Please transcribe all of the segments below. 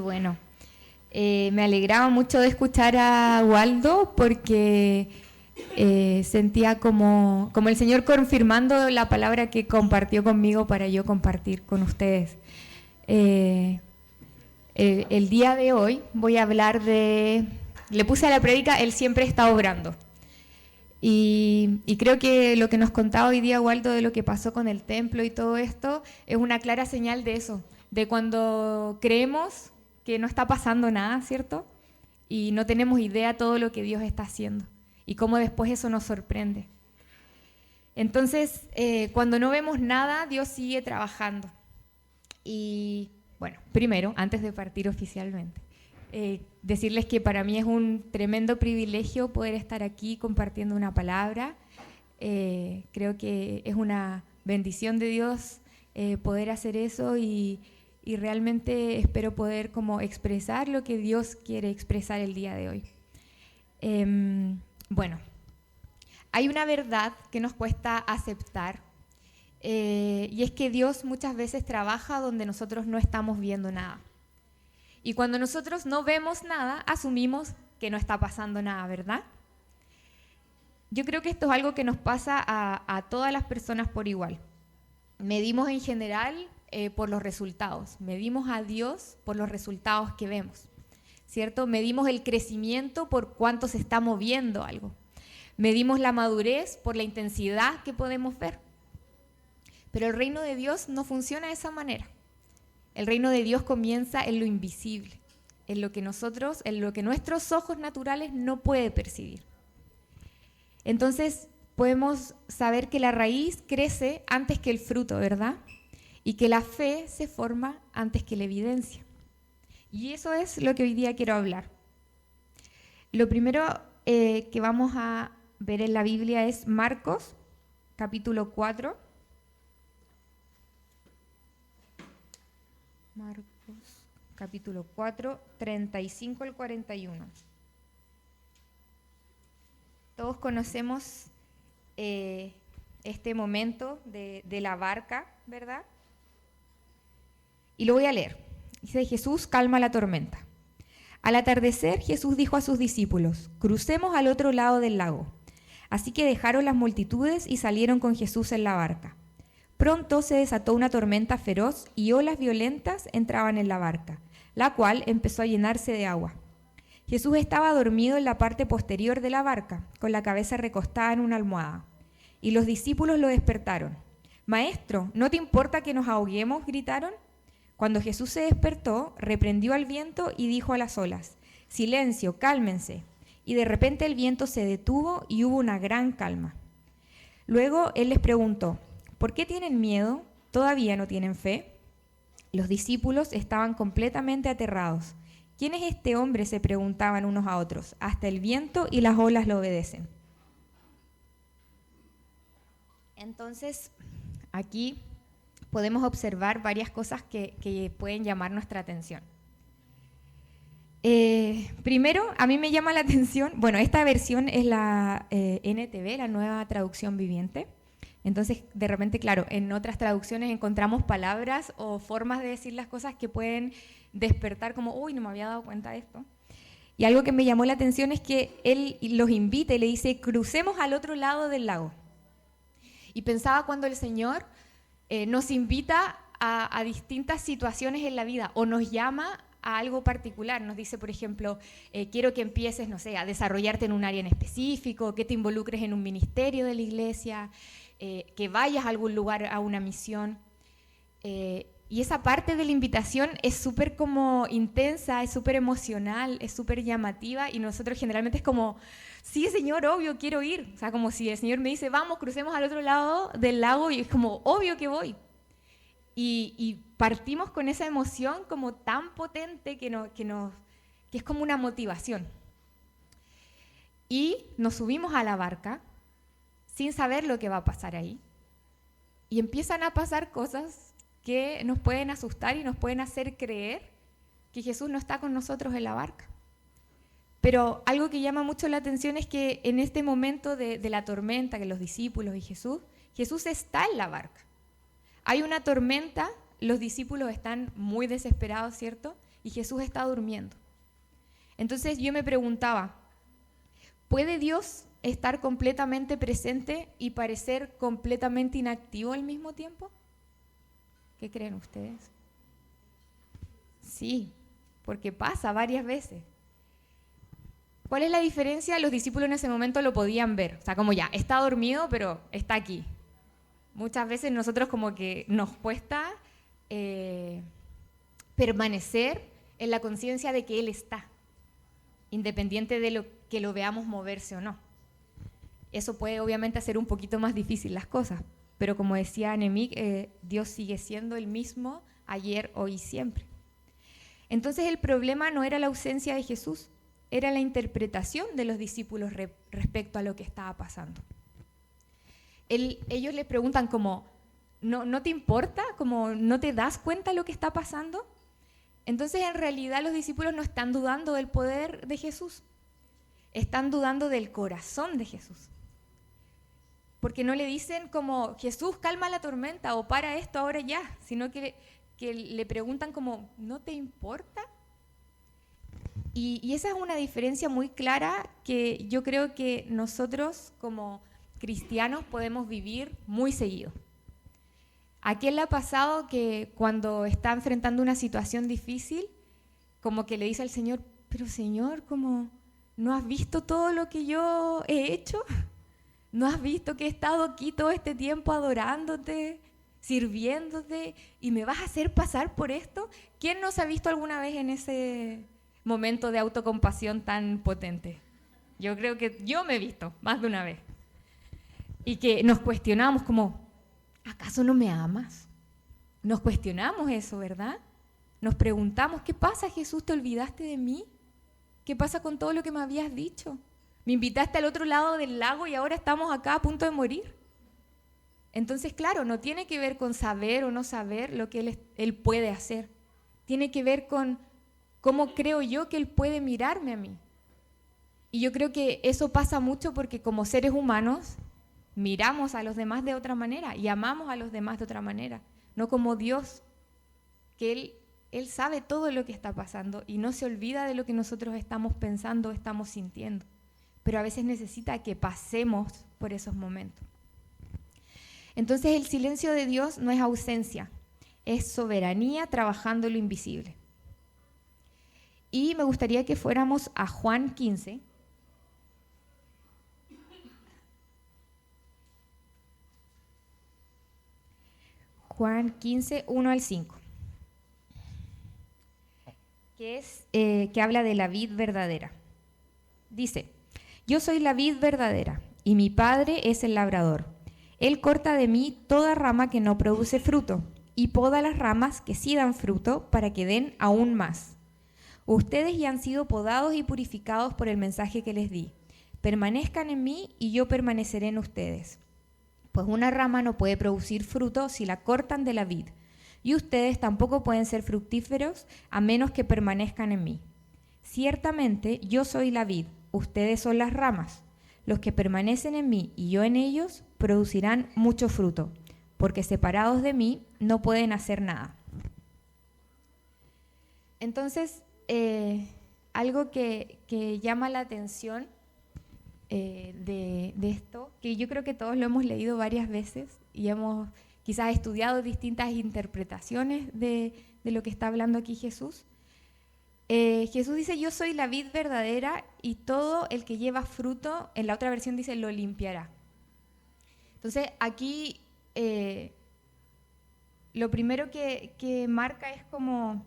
bueno. Me alegraba mucho de escuchar a Waldo porque sentía como el Señor confirmando la palabra que compartió conmigo para yo compartir con ustedes. El día de hoy voy a hablar le puse a la prédica, Él siempre está obrando. Y creo que lo que nos contaba hoy día Waldo de lo que pasó con el templo y todo esto es una clara señal de eso, de cuando creemos que no está pasando nada, ¿cierto? Y no tenemos idea de todo lo que Dios está haciendo y cómo después eso nos sorprende. Entonces, cuando no vemos nada, Dios sigue trabajando. Y bueno, primero, antes de partir oficialmente, decirles que para mí es un tremendo privilegio poder estar aquí compartiendo una palabra. Creo que es una bendición de Dios poder hacer eso y realmente espero poder como expresar lo que Dios quiere expresar el día de hoy. Bueno, hay una verdad que nos cuesta aceptar y es que Dios muchas veces trabaja donde nosotros no estamos viendo nada. Y cuando nosotros no vemos nada, asumimos que no está pasando nada, ¿verdad? Yo creo que esto es algo que nos pasa a todas las personas por igual. Medimos en general por los resultados, medimos a Dios por los resultados que vemos, ¿cierto? Medimos el crecimiento por cuánto se está moviendo algo. Medimos la madurez por la intensidad que podemos ver. Pero el reino de Dios no funciona de esa manera. El reino de Dios comienza en lo invisible, en lo que nuestros ojos naturales no pueden percibir. Entonces podemos saber que la raíz crece antes que el fruto, ¿verdad? Y que la fe se forma antes que la evidencia. Y eso es lo que hoy día quiero hablar. Lo primero que vamos a ver en la Biblia es Marcos, capítulo 4. Marcos, capítulo 4, 35 al 41. Todos conocemos este momento de la barca, ¿verdad? Y lo voy a leer. Dice: Jesús calma la tormenta. Al atardecer, Jesús dijo a sus discípulos: crucemos al otro lado del lago. Así que dejaron las multitudes y salieron con Jesús en la barca. Pronto se desató una tormenta feroz y olas violentas entraban en la barca, la cual empezó a llenarse de agua. Jesús estaba dormido en la parte posterior de la barca, con la cabeza recostada en una almohada. Y los discípulos lo despertaron. «Maestro, ¿no te importa que nos ahoguemos?», gritaron. Cuando Jesús se despertó, reprendió al viento y dijo a las olas: «Silencio, cálmense». Y de repente el viento se detuvo y hubo una gran calma. Luego él les preguntó: ¿por qué tienen miedo? ¿Todavía no tienen fe? Los discípulos estaban completamente aterrados. ¿Quién es este hombre?, se preguntaban unos a otros. Hasta el viento y las olas lo obedecen. Entonces, aquí podemos observar varias cosas que pueden llamar nuestra atención. Primero, a mí me llama la atención, bueno, esta versión es la NTV, la Nueva Traducción Viviente. Entonces, de repente, claro, en otras traducciones encontramos palabras o formas de decir las cosas que pueden despertar como, uy, no me había dado cuenta de esto. Y algo que me llamó la atención es que él los invita y le dice: crucemos al otro lado del lago. Y pensaba cuando el Señor nos invita a distintas situaciones en la vida o nos llama a algo particular. Nos dice, por ejemplo, quiero que empieces, no sé, a desarrollarte en un área en específico, que te involucres en un ministerio de la iglesia, que vayas a algún lugar a una misión. Y esa parte de la invitación es súper como intensa, es súper emocional, es súper llamativa, y nosotros generalmente es como, sí, Señor, obvio, quiero ir. O sea, como si el Señor me dice, vamos, crucemos al otro lado del lago, y es como, obvio que voy. Y partimos con esa emoción como tan potente que es como una motivación. Y nos subimos a la barca sin saber lo que va a pasar ahí. Y empiezan a pasar cosas que nos pueden asustar y nos pueden hacer creer que Jesús no está con nosotros en la barca. Pero algo que llama mucho la atención es que en este momento de la tormenta, que los discípulos y Jesús está en la barca. Hay una tormenta, los discípulos están muy desesperados, ¿cierto? y Jesús está durmiendo. Entonces yo me preguntaba, ¿puede Dios estar completamente presente y parecer completamente inactivo al mismo tiempo? ¿Qué creen ustedes? Sí, porque pasa varias veces. ¿Cuál es la diferencia? Los discípulos en ese momento lo podían ver. O sea, como ya, está dormido, pero está aquí. Muchas veces nosotros como que nos cuesta permanecer en la conciencia de que Él está, independiente de lo que lo veamos moverse o no. Eso puede obviamente hacer un poquito más difícil las cosas, pero como decía Annemiek, Dios sigue siendo el mismo ayer, hoy y siempre. Entonces el problema no era la ausencia de Jesús, era la interpretación de los discípulos respecto a lo que estaba pasando. Ellos le preguntan como, ¿no te importa? Como, ¿no te das cuenta de lo que está pasando? Entonces en realidad los discípulos no están dudando del poder de Jesús, están dudando del corazón de Jesús. Porque no le dicen como, Jesús, calma la tormenta o para esto ahora ya, sino que le preguntan como, ¿no te importa? Y esa es una diferencia muy clara que yo creo que nosotros como cristianos podemos vivir muy seguido. ¿A quién le ha pasado que cuando está enfrentando una situación difícil, como que le dice al Señor, pero Señor, como, ¿no has visto todo lo que yo he hecho? ¿No has visto que he estado aquí todo este tiempo adorándote, sirviéndote, y me vas a hacer pasar por esto? ¿Quién nos ha visto alguna vez en ese momento de autocompasión tan potente? Yo creo que yo me he visto más de una vez. Y que nos cuestionamos como, ¿acaso no me amas? Nos cuestionamos eso, ¿verdad? Nos preguntamos, ¿qué pasa, Jesús? ¿Te olvidaste de mí? ¿Qué pasa con todo lo que me habías dicho? Me invitaste al otro lado del lago y ahora estamos acá a punto de morir. Entonces, claro, no tiene que ver con saber o no saber lo que Él puede hacer. Tiene que ver con cómo creo yo que Él puede mirarme a mí. Y yo creo que eso pasa mucho porque como seres humanos miramos a los demás de otra manera y amamos a los demás de otra manera. No como Dios, que Él sabe todo lo que está pasando y no se olvida de lo que nosotros estamos pensando o estamos sintiendo. Pero a veces necesita que pasemos por esos momentos. Entonces el silencio de Dios no es ausencia, es soberanía trabajando lo invisible. Y me gustaría que fuéramos a Juan 15. Juan 15, 1 al 5. Que habla de la vid verdadera. Dice, yo soy la vid verdadera y mi Padre es el labrador. Él corta de mí toda rama que no produce fruto y poda las ramas que sí dan fruto para que den aún más. Ustedes ya han sido podados y purificados por el mensaje que les di. Permanezcan en mí y yo permaneceré en ustedes. Pues una rama no puede producir fruto si la cortan de la vid, y ustedes tampoco pueden ser fructíferos a menos que permanezcan en mí. Ciertamente yo soy la vid, ustedes son las ramas. Los que permanecen en mí y yo en ellos producirán mucho fruto, porque separados de mí no pueden hacer nada. Entonces, algo que llama la atención de esto, que yo creo que todos lo hemos leído varias veces y hemos quizás estudiado distintas interpretaciones de lo que está hablando aquí Jesús. Jesús dice, yo soy la vid verdadera y todo el que lleva fruto, en la otra versión dice, lo limpiará. Entonces aquí lo primero que marca es como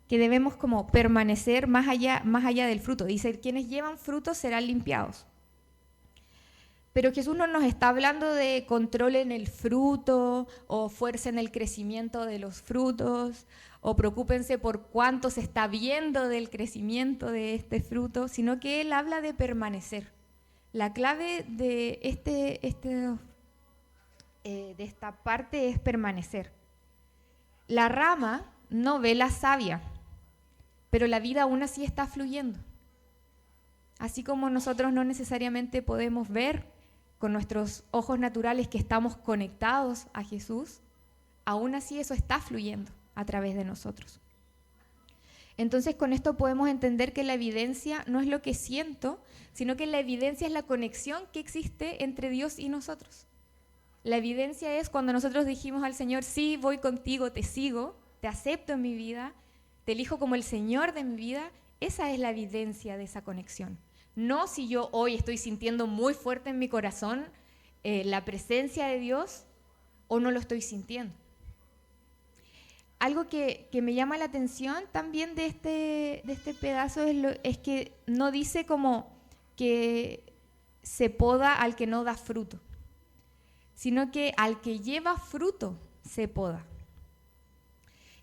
que debemos como permanecer más allá del fruto. Dice, quienes llevan fruto serán limpiados. Pero Jesús no nos está hablando de control en el fruto o fuerza en el crecimiento de los frutos o preocúpense por cuánto se está viendo del crecimiento de este fruto, sino que Él habla de permanecer. La clave de esta parte es permanecer. La rama no ve la savia, pero la vida aún así está fluyendo. Así como nosotros no necesariamente podemos ver con nuestros ojos naturales que estamos conectados a Jesús, aún así eso está fluyendo a través de nosotros. Entonces con esto podemos entender que la evidencia no es lo que siento, sino que la evidencia es la conexión que existe entre Dios y nosotros. La evidencia es cuando nosotros dijimos al Señor, sí, voy contigo, te sigo, te acepto en mi vida, te elijo como el Señor de mi vida. Esa es la evidencia de esa conexión. No si yo hoy estoy sintiendo muy fuerte en mi corazón la presencia de Dios o no lo estoy sintiendo. Algo que me llama la atención también de este pedazo es que no dice como que se poda al que no da fruto, sino que al que lleva fruto se poda.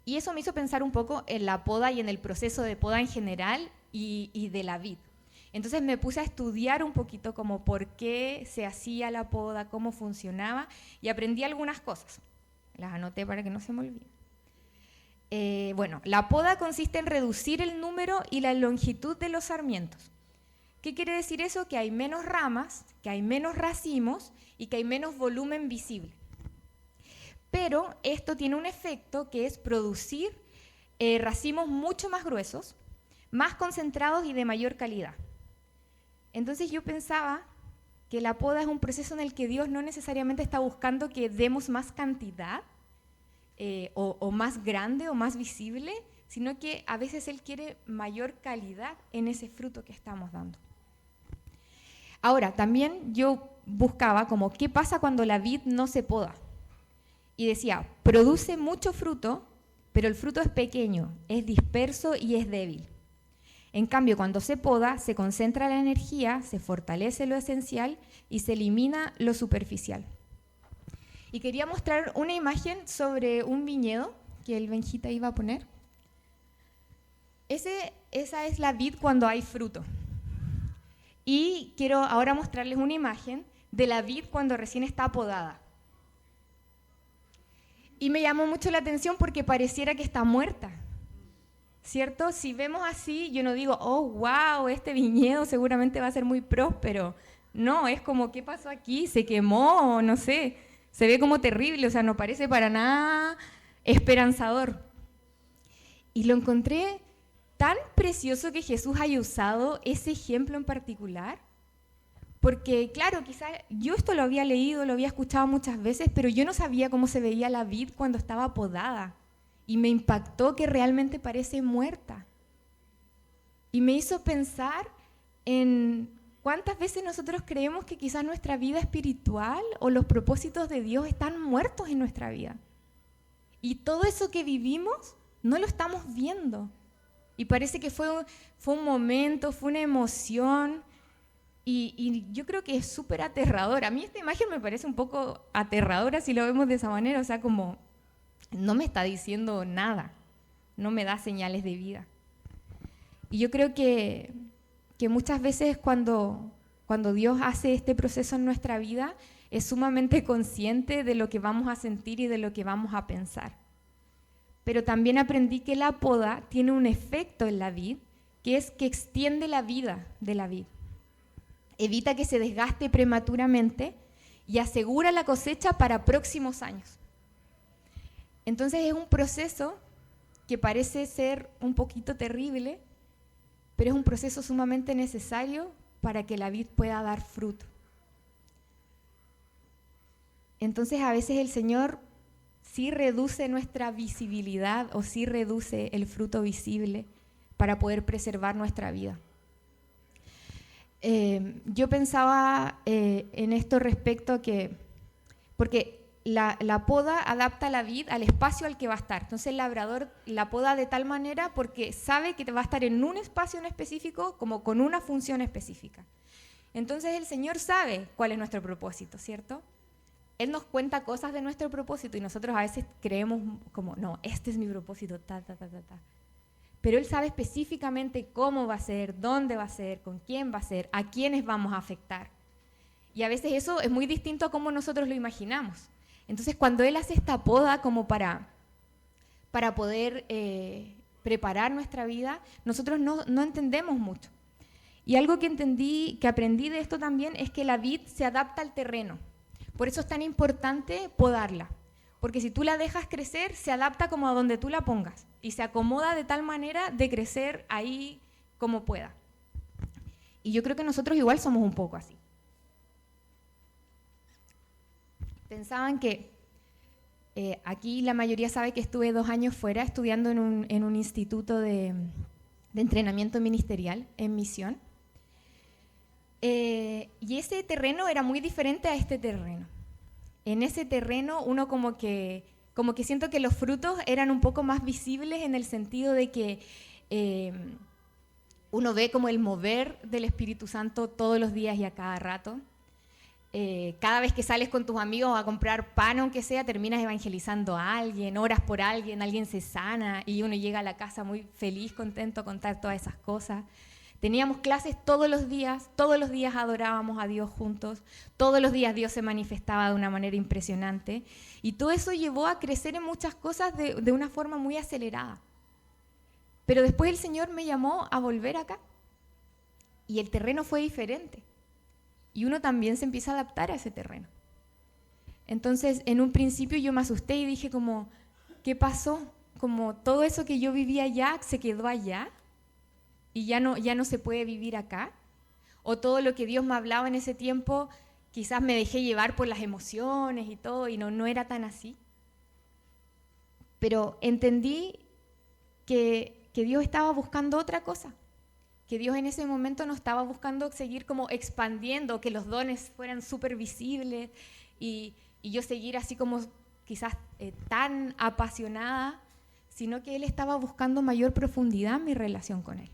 Y eso me hizo pensar un poco en la poda y en el proceso de poda en general y de la vid. Entonces me puse a estudiar un poquito como por qué se hacía la poda, cómo funcionaba, y aprendí algunas cosas. Las anoté para que no se me olviden. Bueno, la poda consiste en reducir el número y la longitud de los sarmientos. ¿Qué quiere decir eso? Que hay menos ramas, que hay menos racimos y que hay menos volumen visible. Pero esto tiene un efecto que es producir racimos mucho más gruesos, más concentrados y de mayor calidad. Entonces yo pensaba que la poda es un proceso en el que Dios no necesariamente está buscando que demos más cantidad, o más grande o más visible, sino que a veces Él quiere mayor calidad en ese fruto que estamos dando. Ahora, también yo buscaba como qué pasa cuando la vid no se poda. Y decía, produce mucho fruto, pero el fruto es pequeño, es disperso y es débil. En cambio, cuando se poda, se concentra la energía, se fortalece lo esencial y se elimina lo superficial. Y quería mostrar una imagen sobre un viñedo que el Benjita iba a poner. Esa es la vid cuando hay fruto. Y quiero ahora mostrarles una imagen de la vid cuando recién está podada. Y me llamó mucho la atención porque pareciera que está muerta, ¿cierto? Si vemos así, yo no digo, oh, wow, este viñedo seguramente va a ser muy próspero. No, es como, ¿qué pasó aquí? ¿Se quemó? No sé. Se ve como terrible, o sea, no parece para nada esperanzador. Y lo encontré tan precioso que Jesús haya usado ese ejemplo en particular, porque claro, quizás yo esto lo había leído, lo había escuchado muchas veces, pero yo no sabía cómo se veía la vid cuando estaba podada. Y me impactó que realmente parece muerta. Y me hizo pensar en ¿cuántas veces nosotros creemos que quizás nuestra vida espiritual o los propósitos de Dios están muertos en nuestra vida? Y todo eso que vivimos no lo estamos viendo. Y parece que fue un momento, fue una emoción. Y yo creo que es súper aterradora. A mí esta imagen me parece un poco aterradora si lo vemos de esa manera. O sea, como no me está diciendo nada, no me da señales de vida. Y yo creo que muchas veces cuando Dios hace este proceso en nuestra vida, es sumamente consciente de lo que vamos a sentir y de lo que vamos a pensar. Pero también aprendí que la poda tiene un efecto en la vid, que es que extiende la vida de la vid. Evita que se desgaste prematuramente y asegura la cosecha para próximos años. Entonces es un proceso que parece ser un poquito terrible, pero es un proceso sumamente necesario para que la vid pueda dar fruto. Entonces a veces el Señor sí reduce nuestra visibilidad o sí reduce el fruto visible para poder preservar nuestra vida. Yo pensaba en esto respecto a que, porque la poda adapta la vid al espacio al que va a estar. Entonces el labrador la poda de tal manera porque sabe que va a estar en un espacio en específico como con una función específica. Entonces el Señor sabe cuál es nuestro propósito, ¿cierto? Él nos cuenta cosas de nuestro propósito y nosotros a veces creemos como, no, este es mi propósito, ta. Pero Él sabe específicamente cómo va a ser, dónde va a ser, con quién va a ser, a quiénes vamos a afectar. Y a veces eso es muy distinto a cómo nosotros lo imaginamos. Entonces, cuando Él hace esta poda como para poder preparar nuestra vida, nosotros no entendemos mucho. Y algo que aprendí de esto también es que la vid se adapta al terreno. Por eso es tan importante podarla. Porque si tú la dejas crecer, se adapta como a donde tú la pongas y se acomoda de tal manera de crecer ahí como pueda. Y yo creo que nosotros igual somos un poco así. Pensaban que aquí la mayoría sabe que estuve 2 años fuera estudiando en un instituto de entrenamiento ministerial en misión. Y ese terreno era muy diferente a este terreno. En ese terreno uno como que siento que los frutos eran un poco más visibles en el sentido de que uno ve como el mover del Espíritu Santo todos los días y a cada rato. Cada vez que sales con tus amigos a comprar pan, aunque sea, terminas evangelizando a alguien, oras por alguien se sana y uno llega a la casa muy feliz, contento a contar todas esas cosas. Teníamos clases todos los días adorábamos a Dios juntos, todos los días Dios se manifestaba de una manera impresionante y todo eso llevó a crecer en muchas cosas de una forma muy acelerada. Pero después el Señor me llamó a volver acá y el terreno fue diferente y uno también se empieza a adaptar a ese terreno. Entonces, en un principio yo me asusté y dije como, ¿qué pasó? Como todo eso que yo vivía allá se quedó allá. Y ya no se puede vivir acá, o todo lo que Dios me hablaba en ese tiempo, quizás me dejé llevar por las emociones y todo, y no era tan así. Pero entendí que Dios estaba buscando otra cosa, que Dios en ese momento no estaba buscando seguir como expandiendo, que los dones fueran súper visibles, y yo seguir así como quizás tan apasionada, sino que Él estaba buscando mayor profundidad en mi relación con Él.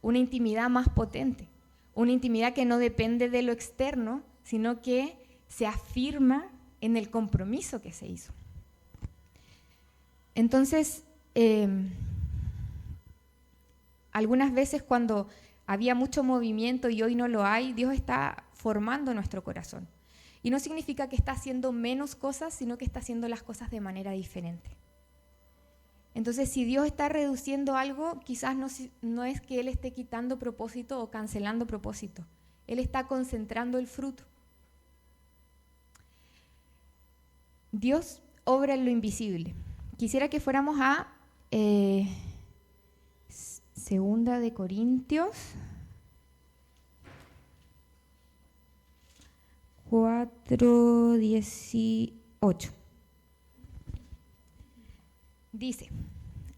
Una intimidad más potente, una intimidad que no depende de lo externo, sino que se afirma en el compromiso que se hizo. Entonces, algunas veces cuando había mucho movimiento y hoy no lo hay, Dios está formando nuestro corazón. Y no significa que está haciendo menos cosas, sino que está haciendo las cosas de manera diferente. Entonces, si Dios está reduciendo algo, quizás no es que Él esté quitando propósito o cancelando propósito. Él está concentrando el fruto. Dios obra en lo invisible. Quisiera que fuéramos a 2 de Corintios 4:18. Dice,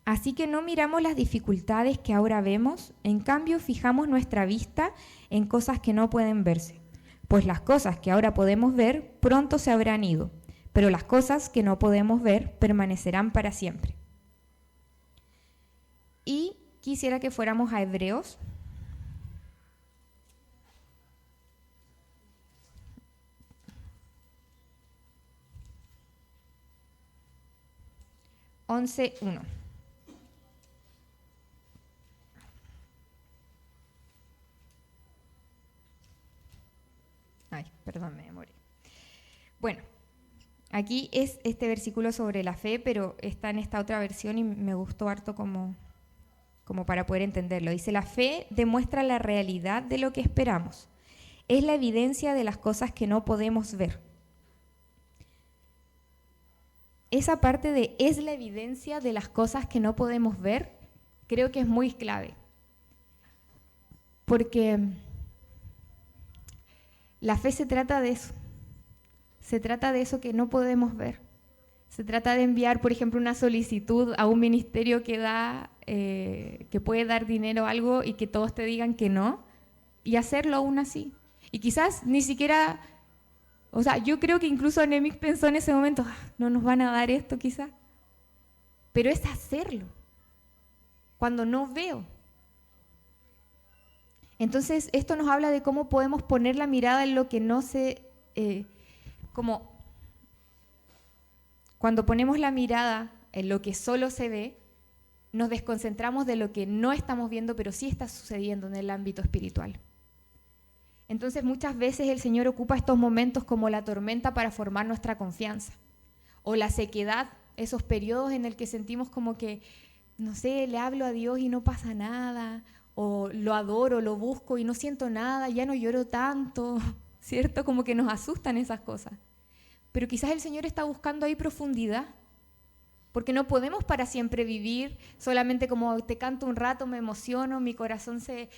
así que no miramos las dificultades que ahora vemos, en cambio fijamos nuestra vista en cosas que no pueden verse, pues las cosas que ahora podemos ver pronto se habrán ido, pero las cosas que no podemos ver permanecerán para siempre. Y quisiera que fuéramos a Hebreos 11:1. Ay, perdón, me demoré. Bueno, aquí es este versículo sobre la fe, pero está en esta otra versión y me gustó harto como para poder entenderlo. Dice, la fe demuestra la realidad de lo que esperamos. Es la evidencia de las cosas que no podemos ver. Esa parte de es la evidencia de las cosas que no podemos ver, creo que es muy clave. Porque la fe se trata de eso. Se trata de eso que no podemos ver. Se trata de enviar, por ejemplo, una solicitud a un ministerio que puede dar dinero a algo y que todos te digan que no, y hacerlo aún así. Y quizás ni siquiera... O sea, yo creo que incluso Nemic pensó en ese momento, no nos van a dar esto quizás. Pero es hacerlo, cuando no veo. Entonces, esto nos habla de cómo podemos poner la mirada en lo que no se... como cuando ponemos la mirada en lo que solo se ve, nos desconcentramos de lo que no estamos viendo, pero sí está sucediendo en el ámbito espiritual. Entonces muchas veces el Señor ocupa estos momentos como la tormenta para formar nuestra confianza, o la sequedad, esos periodos en el que sentimos como que, no sé, le hablo a Dios y no pasa nada, o lo adoro, lo busco y no siento nada, ya no lloro tanto, ¿cierto? Como que nos asustan esas cosas. pero quizás el Señor está buscando ahí profundidad, porque no podemos para siempre vivir solamente como te canto un rato, me emociono, mi corazón se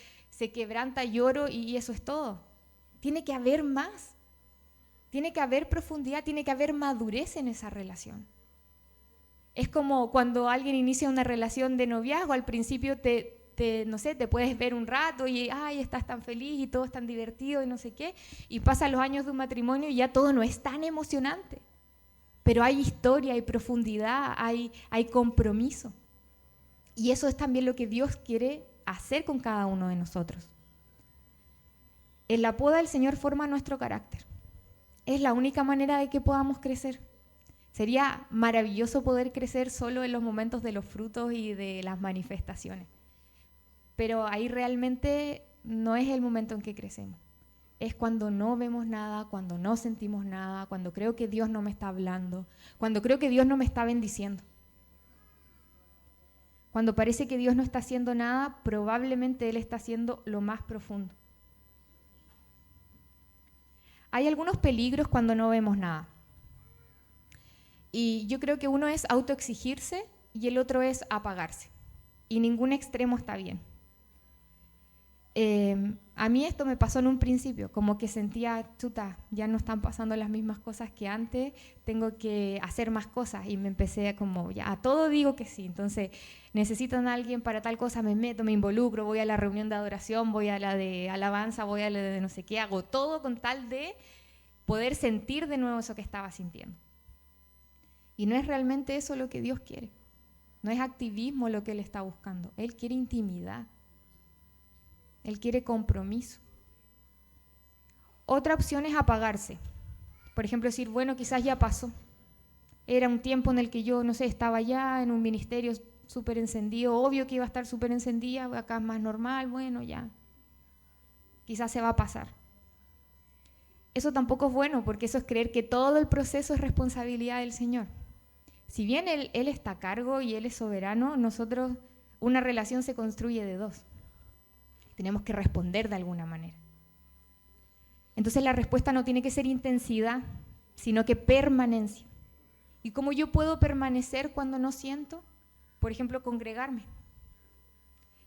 quebranta, lloro y eso es todo. Tiene que haber más, tiene que haber profundidad, tiene que haber madurez en esa relación. Es como cuando alguien inicia una relación de noviazgo, al principio no sé, te puedes ver un rato y ay, estás tan feliz y todo es tan divertido y no sé qué, y pasan los años de un matrimonio y ya todo no es tan emocionante. Pero hay historia, hay profundidad, hay compromiso. Y eso es también lo que Dios quiere hacer con cada uno de nosotros. En la poda el Señor forma nuestro carácter. Es la única manera de que podamos crecer. Sería maravilloso poder crecer solo en los momentos de los frutos y de las manifestaciones. Pero ahí realmente no es el momento en que crecemos. Es cuando no vemos nada, cuando no sentimos nada, cuando creo que Dios no me está hablando, cuando creo que Dios no me está bendiciendo. Cuando parece que Dios no está haciendo nada, probablemente Él está haciendo lo más profundo. Hay algunos peligros cuando no vemos nada. Y yo creo que uno es autoexigirse y el otro es apagarse. Y ningún extremo está bien. A mí esto me pasó en un principio, como que sentía, chuta, ya no están pasando las mismas cosas que antes, tengo que hacer más cosas y me empecé a como, ya a todo digo que sí, entonces necesitan a alguien para tal cosa, me meto, me involucro, voy a la reunión de adoración, voy a la de alabanza, voy a la de no sé qué, hago todo con tal de poder sentir de nuevo eso que estaba sintiendo. Y no es realmente eso lo que Dios quiere, no es activismo lo que Él está buscando, Él quiere intimidad. Él quiere compromiso. Otra opción es apagarse. Por ejemplo, decir, bueno, quizás ya pasó. Era un tiempo en el que yo, no sé, estaba ya en un ministerio súper encendido. Obvio que iba a estar súper encendida, acá es más normal, bueno, ya. Quizás se va a pasar. Eso tampoco es bueno, porque eso es creer que todo el proceso es responsabilidad del Señor. Si bien Él está a cargo y Él es soberano, nosotros, una relación se construye de dos. Tenemos que responder de alguna manera. Entonces la respuesta no tiene que ser intensidad, sino que permanencia. ¿Y cómo yo puedo permanecer cuando no siento? Por ejemplo, congregarme.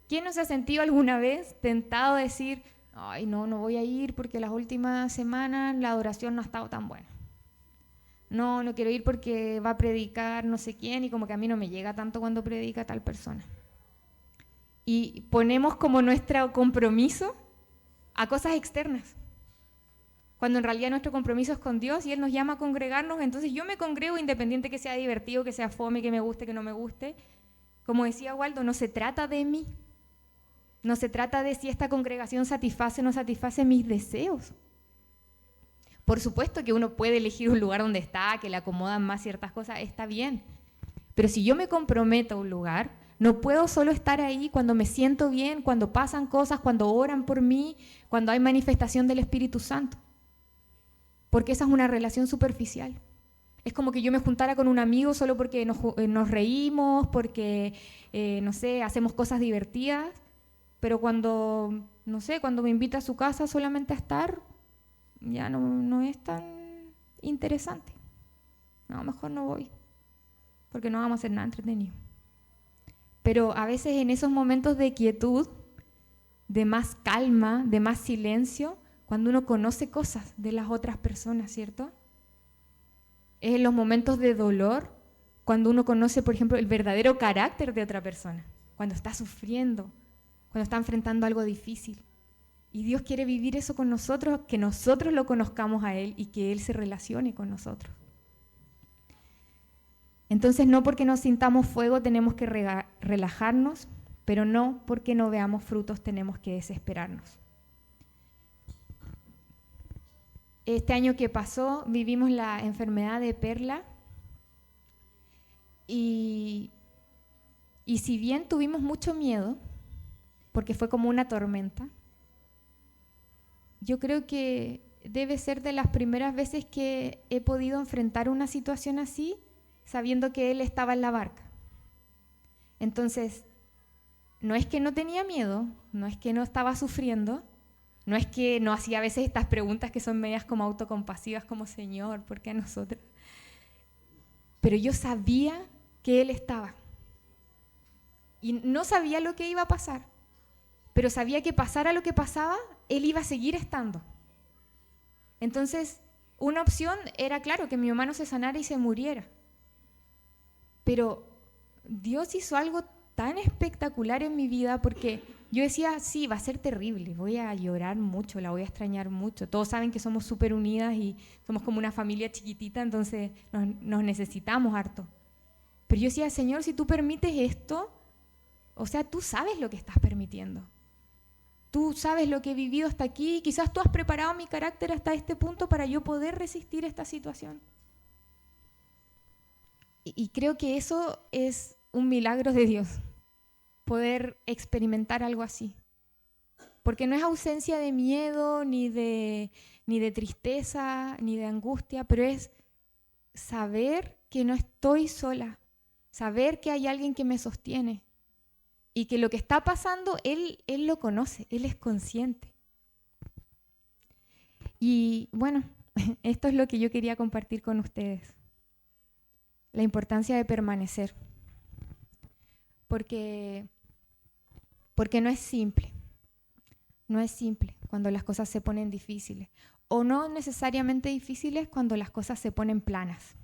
¿Quién no se ha sentido alguna vez tentado a decir, ay, no voy a ir porque las últimas semanas la adoración no ha estado tan buena? No quiero ir porque va a predicar no sé quién y como que a mí no me llega tanto cuando predica tal persona. Y ponemos como nuestro compromiso a cosas externas, cuando en realidad nuestro compromiso es con Dios y Él nos llama a congregarnos, entonces yo me congrego independiente que sea divertido, que sea fome, que me guste, que no me guste. Como decía Waldo, no se trata de mí, no se trata de si esta congregación satisface o no satisface mis deseos. Por supuesto que uno puede elegir un lugar donde está, que le acomodan más ciertas cosas, está bien, pero si yo me comprometo a un lugar, no puedo solo estar ahí cuando me siento bien, cuando pasan cosas, cuando oran por mí, cuando hay manifestación del Espíritu Santo. Porque esa es una relación superficial. Es como que yo me juntara con un amigo solo porque nos reímos, porque, no sé, hacemos cosas divertidas, pero cuando, no sé, cuando me invita a su casa solamente a estar, ya no es tan interesante. No, mejor no voy, porque no vamos a hacer nada entretenido. Pero a veces en esos momentos de quietud, de más calma, de más silencio, cuando uno conoce cosas de las otras personas, ¿cierto? Es en los momentos de dolor, cuando uno conoce, por ejemplo, el verdadero carácter de otra persona, cuando está sufriendo, cuando está enfrentando algo difícil. Y Dios quiere vivir eso con nosotros, que nosotros lo conozcamos a Él y que Él se relacione con nosotros. Entonces no porque nos sintamos fuego tenemos que relajarnos, pero no porque no veamos frutos tenemos que desesperarnos. Este año que pasó vivimos la enfermedad de Perla y si bien tuvimos mucho miedo, porque fue como una tormenta, yo creo que debe ser de las primeras veces que he podido enfrentar una situación así, sabiendo que él estaba en la barca. Entonces, no es que no tenía miedo, no es que no estaba sufriendo, No es que no hacía a veces estas preguntas que son medias como autocompasivas, como Señor, ¿por qué a nosotros? Pero yo sabía que Él estaba. Y no sabía lo que iba a pasar, pero sabía que pasara lo que pasaba, Él iba a seguir estando. Entonces, una opción era, claro, que mi mamá no se sanara y se muriera. Pero Dios hizo algo tan espectacular en mi vida porque yo decía, sí, va a ser terrible, voy a llorar mucho, la voy a extrañar mucho. Todos saben que somos súper unidas y somos como una familia chiquitita, entonces nos necesitamos harto. Pero yo decía, Señor, si tú permites esto, o sea, tú sabes lo que estás permitiendo. Tú sabes lo que he vivido hasta aquí y quizás tú has preparado mi carácter hasta este punto para yo poder resistir esta situación. Y creo que eso es un milagro de Dios, poder experimentar algo así. Porque no es ausencia de miedo, ni de tristeza, ni de angustia, pero es saber que no estoy sola, saber que hay alguien que me sostiene y que lo que está pasando, Él lo conoce, Él es consciente. Y bueno, esto es lo que yo quería compartir con ustedes. La importancia de permanecer. Porque no es simple. No es simple cuando las cosas se ponen difíciles. O no necesariamente difíciles cuando las cosas se ponen planas.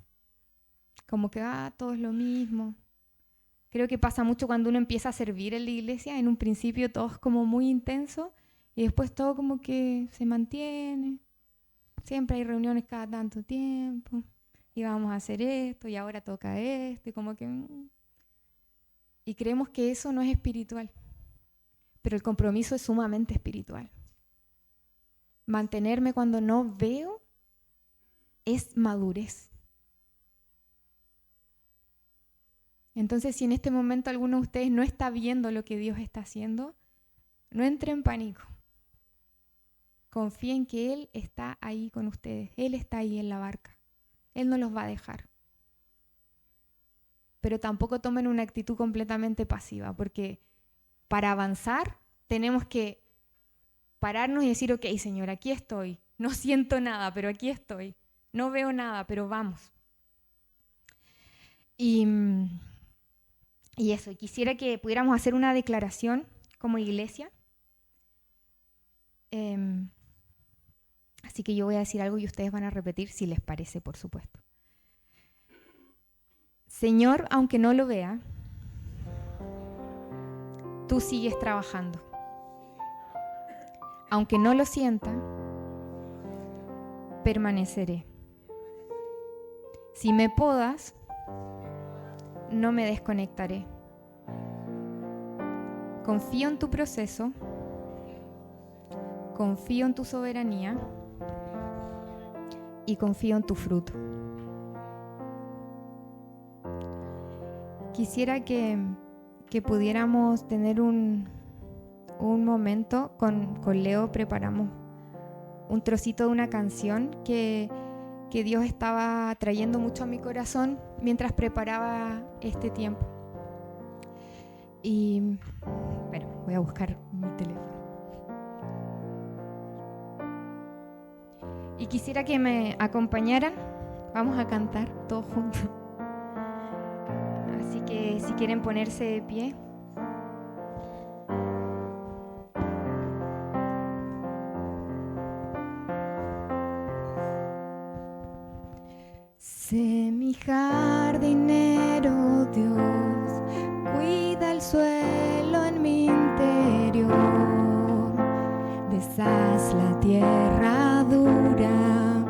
Como que, todo es lo mismo. Creo que pasa mucho cuando uno empieza a servir en la iglesia. En un principio todo es como muy intenso y después todo como que se mantiene. Siempre hay reuniones cada tanto tiempo. Y vamos a hacer esto y ahora toca esto. Y como que... Y creemos que eso no es espiritual. Pero el compromiso es sumamente espiritual. Mantenerme cuando no veo es madurez. Entonces, si en este momento alguno de ustedes no está viendo lo que Dios está haciendo, no entre en pánico. Confíen que Él está ahí con ustedes. Él está ahí en la barca. Él no los va a dejar. Pero tampoco tomen una actitud completamente pasiva, porque para avanzar tenemos que pararnos y decir, ok, Señor, aquí estoy. No siento nada, pero aquí estoy. No veo nada, pero vamos. Y eso, quisiera que pudiéramos hacer una declaración como iglesia. Así que yo voy a decir algo y ustedes van a repetir si les parece, por supuesto. Señor, aunque no lo vea, tú sigues trabajando. Aunque no lo sienta, permaneceré. Si me podas, no me desconectaré. Confío en tu proceso, confío en tu soberanía y confío en tu fruto. Quisiera que pudiéramos tener un momento, con Leo preparamos un trocito de una canción que Dios estaba trayendo mucho a mi corazón mientras preparaba este tiempo. Y bueno, voy a buscar mi teléfono. Y quisiera que me acompañaran. Vamos a cantar todos juntos. Así que si quieren ponerse de pie. Sé mi jardinero, Dios, cuida el suelo en mi interior, deshaz la tierra dura,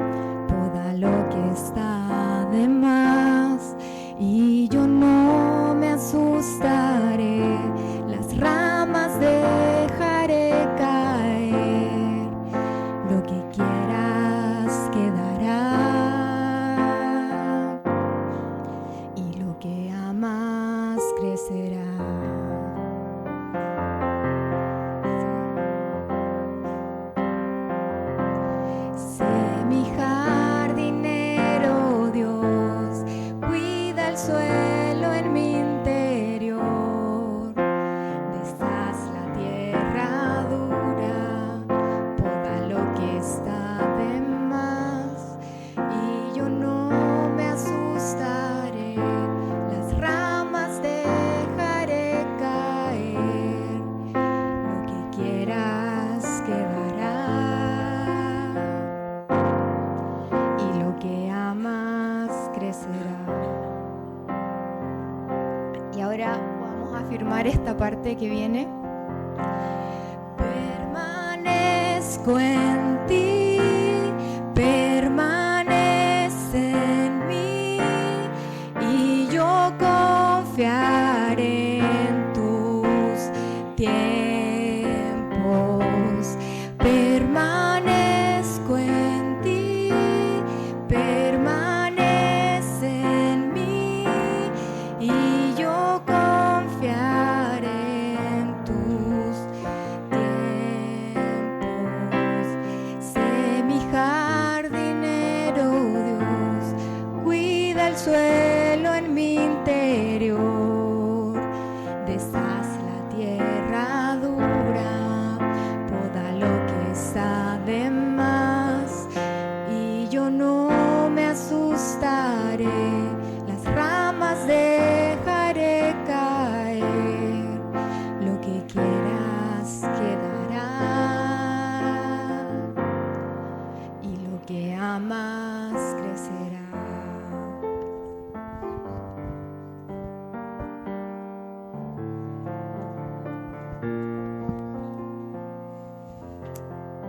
poda lo que está de más, y yo no me asustaré, las ramas dejaré caer, lo que quieras quedará. afirmar esta parte que viene. Permanezco en ti, permanece en mí, y yo confiaré en tus tiempos. Permanezco en ti, permanece en mí, y yo confiaré en tus tiempos. Sé mi jardinero, Dios, cuida el suelo en mi interior, deshaz la tierra dura, poda lo que está de más, y yo no me asustaré, las ramas dejaré caer, lo que quieras quedará, y lo que amas crecerá.